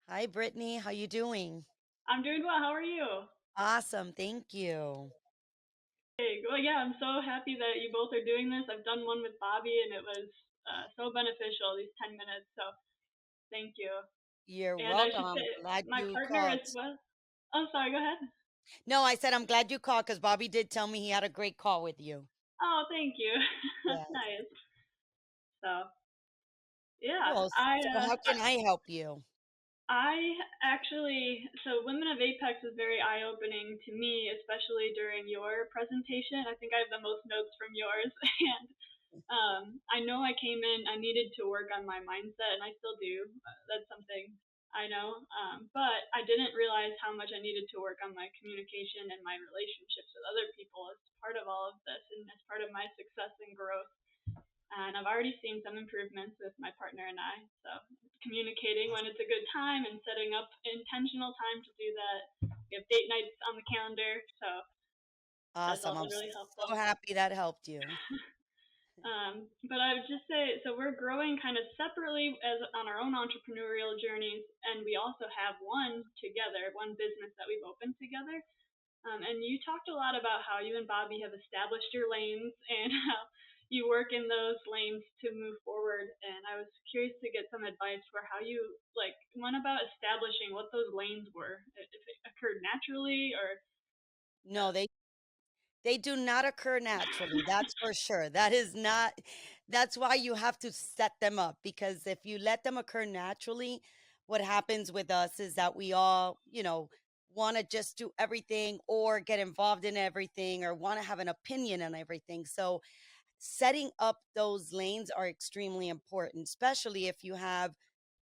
Hi, Brittany. How you doing? I'm doing well. How are you? Awesome. Thank you. Hey, well, yeah, I'm so happy that you both are doing this. I've done one with Bobby, and it was so beneficial, these 10 minutes. So thank you. You're And I welcome. should say, I'm glad my you partner called. as well. Oh, sorry, go ahead. No, I said I'm glad you called because Bobby did tell me he had a great call with you. Oh, thank you. Yes. Nice. So, yeah, Cool. So how can I help you? I actually, so Women of Apex was very eye opening to me, especially during your presentation. I think I have the most notes from yours. And I know I came in, I needed to work on my mindset, and I still do. That's something I know. But I didn't realize how much I needed to work on my communication and my relationships with other people as part of all of this and as part of my success and growth. And I've already seen some improvements with my partner and I. So communicating when it's a good time and setting up intentional time to do that. We have date nights on the calendar, so that's Awesome. also I'm really so helpful. happy that helped you. But I would just say, so we're growing kind of separately as on our own entrepreneurial journeys, and we also have one together, one business that we've opened together. And you talked a lot about how you and Bobby have established your lanes and how you work in those lanes to move forward. And I was curious to get some advice for how you went about establishing what those lanes were, if it occurred naturally or. No, they do not occur naturally. That's for sure. That is not that's why you have to set them up because if you let them occur naturally, what happens with us is that we all, want to just do everything or get involved in everything or want to have an opinion on everything. So setting up those lanes are extremely important, especially if you have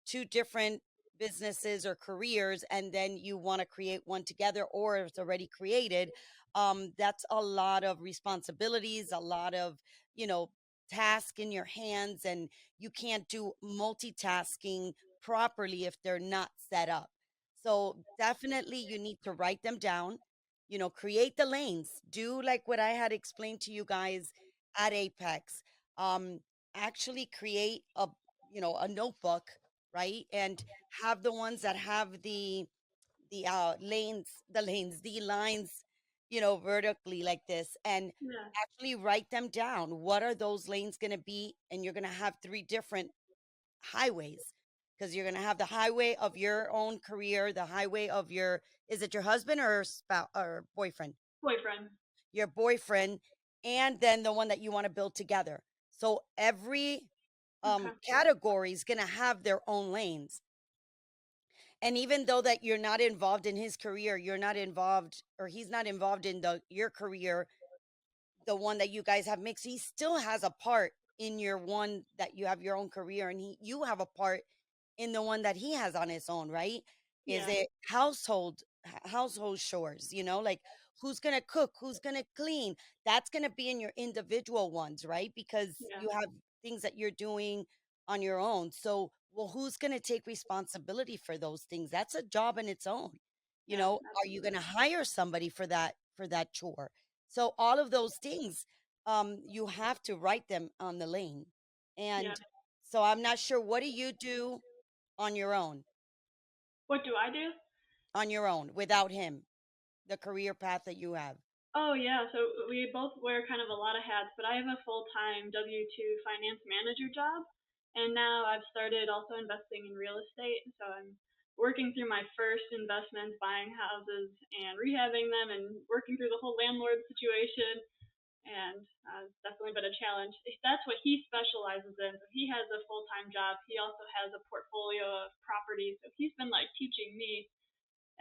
two different businesses or careers and then you want to create one together or it's already created. That's a lot of responsibilities, a lot of, you know, task in your hands, and you can't do multitasking properly if they're not set up. So definitely you need to write them down, create the lanes, do like what I had explained to you guys at Apex. Um, Actually create a notebook, right? And have the ones that have the lines, vertically like this, and Yeah, actually write them down. What are those lanes going to be? And you're going to have three different highways because you're going to have the highway of your own career, the highway of your, is it your husband or spouse or boyfriend? boyfriend. Your boyfriend, and then the one that you want to build together. So every Okay. category is going to have their own lanes. And even though that you're not involved in his career, you're not involved or he's not involved in the your career, the one that you guys have mixed, he still has a part in your one that you have your own career, and you have a part in the one that he has on his own, right? Is Yeah. it household chores, like who's going to cook, who's going to clean? That's going to be in your individual ones, right? Because Yeah. you have things that you're doing on your own. So, well, who's going to take responsibility for those things? That's a job in its own. Yeah. Are you going to Absolutely. hire somebody for that chore? So all of those things, you have to write them on the lane. Yeah. And so I'm not sure, what do you do on your own, What do I do? without him, the career path that you have? Oh yeah, so we both wear kind of a lot of hats, but I have a full-time W-2 finance manager job, and now I've started also investing in real estate. So I'm working through my first investments, buying houses and rehabbing them, and working through the whole landlord situation. And it's definitely been a challenge. That's what he specializes in. So he has a full-time job. He also has a portfolio of properties. So he's been like teaching me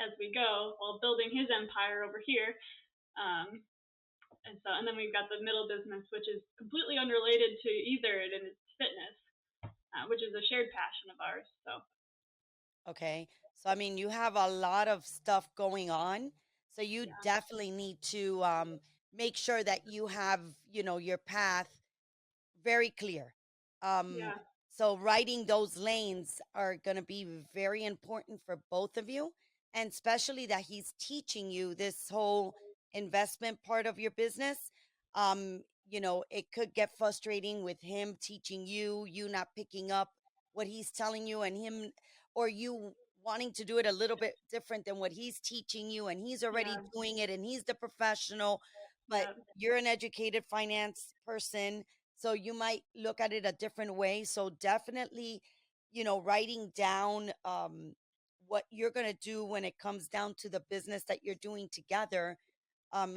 as we go while building his empire over here. Um, and then we've got the middle business, which is completely unrelated to either, and it's fitness, which is a shared passion of ours. So Okay. So, I mean, you have a lot of stuff going on. So, you yeah, definitely need to make sure that you have, your path very clear. Um, yeah, so writing those lanes are going to be very important for both of you, and especially that he's teaching you this whole investment part of your business. It could get frustrating with him teaching you, you not picking up what he's telling you, and him or you wanting to do it a little bit different than what he's teaching you, and he's already Yeah. doing it and he's the professional, but Yeah. you're an educated finance person, so you might look at it a different way. So definitely, writing down what you're going to do when it comes down to the business that you're doing together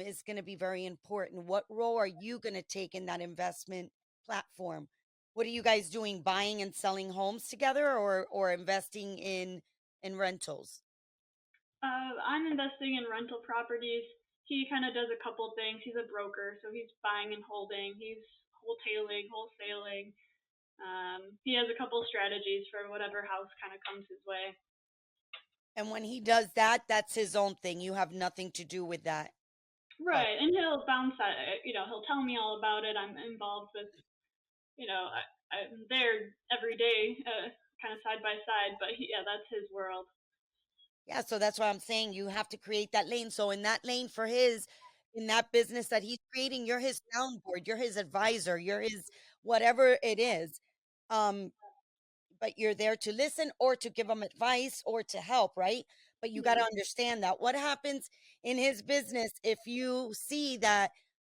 is going to be very important. What role are you going to take in that investment platform? What are you guys doing? Buying and selling homes together, or investing in rentals? I'm investing in rental properties. He kind of does a couple things. He's a broker, so he's buying and holding. He's wholesaling. He has a couple strategies for whatever house kind of comes his way. And when he does that, that's his own thing. You have nothing to do with that part. Right, and he'll bounce that. He'll tell me all about it. I'm involved with. I'm there every day, kind of side by side. But yeah, that's his world. Yeah, so that's why I'm saying you have to create that lane. So in that lane for in that business that he's creating, you're his soundboard, you're his advisor, you're his whatever it is. Um, but you're there to listen or to give him advice or to help, right? But you got to Yeah, understand that what happens in his business if you see that,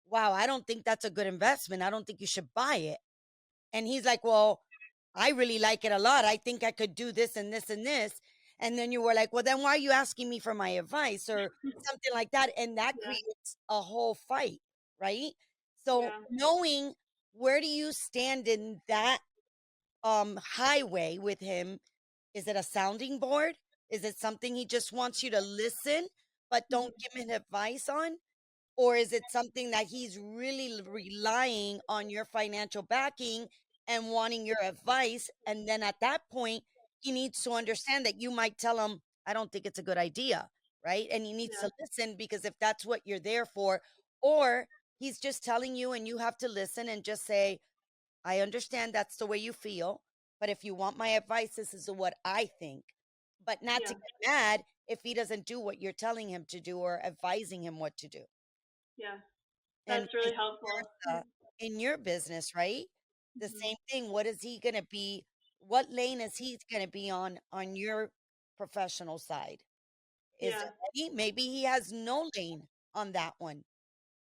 wow, I don't think that's a good investment. I don't think you should buy it. And he's like, well, I really like it a lot. I think I could do this and this and this. And then you were like, well, then why are you asking me for my advice or something like that? And that yeah, creates a whole fight, right? So yeah, knowing where do you stand in that highway with him, is it a sounding board? Is it something he just wants you to listen but don't mhm, give him advice on? Or is it something that he's really relying on your financial backing and wanting your advice? And then at that point, he needs to understand that you might tell him, I don't think it's a good idea, right? And he needs yeah, to listen because if that's what you're there for, or he's just telling you and you have to listen and just say, I understand that's the way you feel, but if you want my advice, this is what I think. But not to yeah, get mad if he doesn't do what you're telling him to do or advising him what to do. yeah. And That's vice really helpful. versa in your business, right? The Mhm. same thing. What is he going to be? What lane is he going to be on your professional side? Is Yeah, it any? Maybe he has no lane on that one.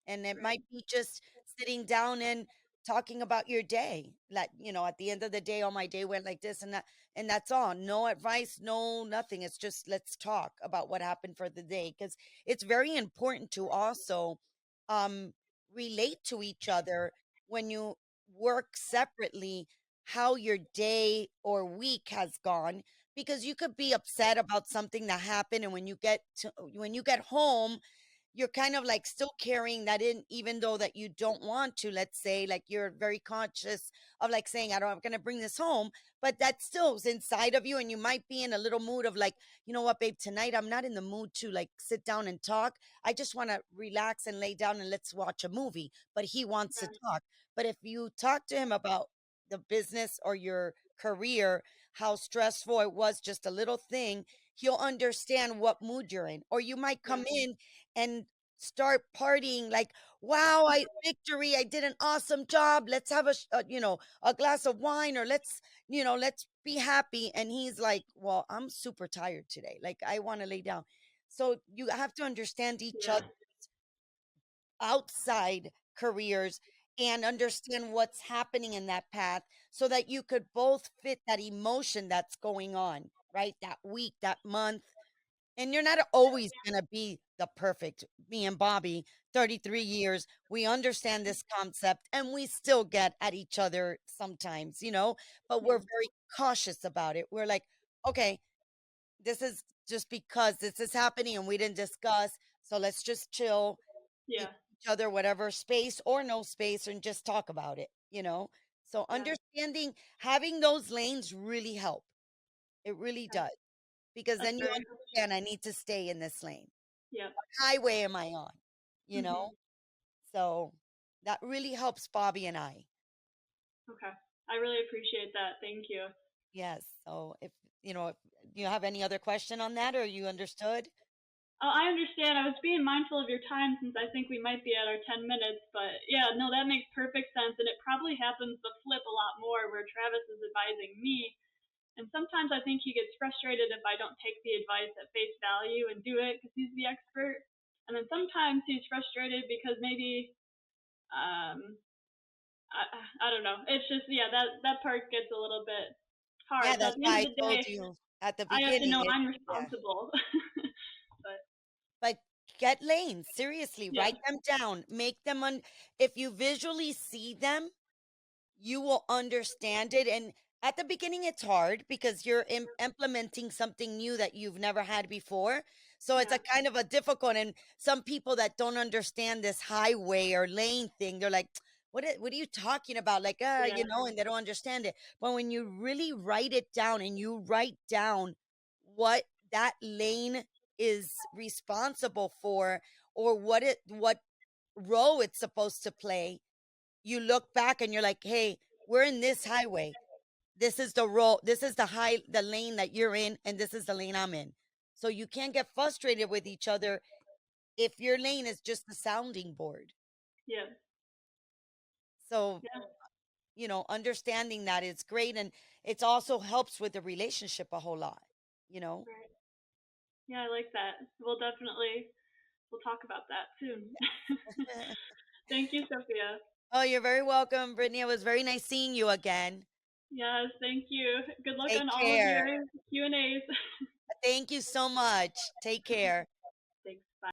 And it right. might be just sitting down and talking about your day. Like, at the end of the day, oh, my day went like this and that, and that's all. No advice, no nothing. It's just let's talk about what happened for the day. Because it's very important to also um relate to each other when you work separately, how your day or week has gone. Because you could be upset about something that happened, and when you get home, you're kind of like still carrying that in, even though that you don't want to. Let's say, like, you're very conscious of like saying, I'm going to bring this home, but that still is inside of you. And you might be in a little mood of like, you know what, babe, tonight I'm not in the mood to like sit down and talk. I just want to relax and lay down and let's watch a movie. But he wants to Yeah, talk. But if you talk to him about the business or your career, how stressful it was, just a little thing, he'll understand what mood you're in. Or you might yeah, come in and start partying like, wow, I victory, I did an awesome job, let's have a glass of wine, or let's be happy. And he's like, well, I'm super tired today, like I want to lay down. So you have to understand each yeah, other outside careers and understand what's happening in that path so that you could both fit that emotion that's going on, right, that week, that month. And you're not always going to be the perfect. Me and Bobby, 33 years, we understand this concept and we still get at each other sometimes, but we're yeah, very cautious about it. We're like, okay, this is just because this is happening and we didn't discuss. So let's just chill, give yeah, each other whatever space or no space and just talk about it. So yeah. understanding, having those lanes really help. It really Okay. does. Because That's then you very helpful. understand, I need to stay in this lane. Yep. Highway am I on? You know? Mhm. So that really helps Bobby and I. Okay. I really appreciate that. Thank you. Yes. So if you have any other question on that, or you understood? I understand. I was being mindful of your time since I think we might be at our 10 minutes, but yeah, no, that makes perfect sense. And it probably happens the flip a lot more where Travis is advising me And sometimes I think he gets frustrated if I don't take the advice at face value and do it because he's the expert. And then sometimes he's frustrated because maybe um, I don't know. It's just yeah, that part gets a little bit hard. Yeah, So at that's the end why of I the told day, you at the I have to beginning. know I'm Yeah. responsible. But But get lanes, seriously, yeah, write them down. Make them if you visually see them, you will understand it. And at the beginning, it's hard because you're implementing something new that you've never had before. So it's a yeah, kind of a difficult. And some people that don't understand this highway or lane thing, they're like, what are you talking about? Like, yeah, and they don't understand it. But when you really write it down and you write down what that lane is responsible for, or what role it's supposed to play, you look back and you're like, hey, we're in this highway. This is the role, this is the lane that you're in, and this is the lane I'm in. So you can't get frustrated with each other if your lane is just the sounding board. yeah, So, yeah. understanding that is great. And it's also helps with the relationship a whole lot, you know? Right. Yeah, I like that. We'll talk about that soon. Thank you, Sophia. Oh, you're very welcome, Brittany. It was very nice seeing you again. Yes, thank you. Good luck Take on all of care. your Q&As. Thank you so much. Take care.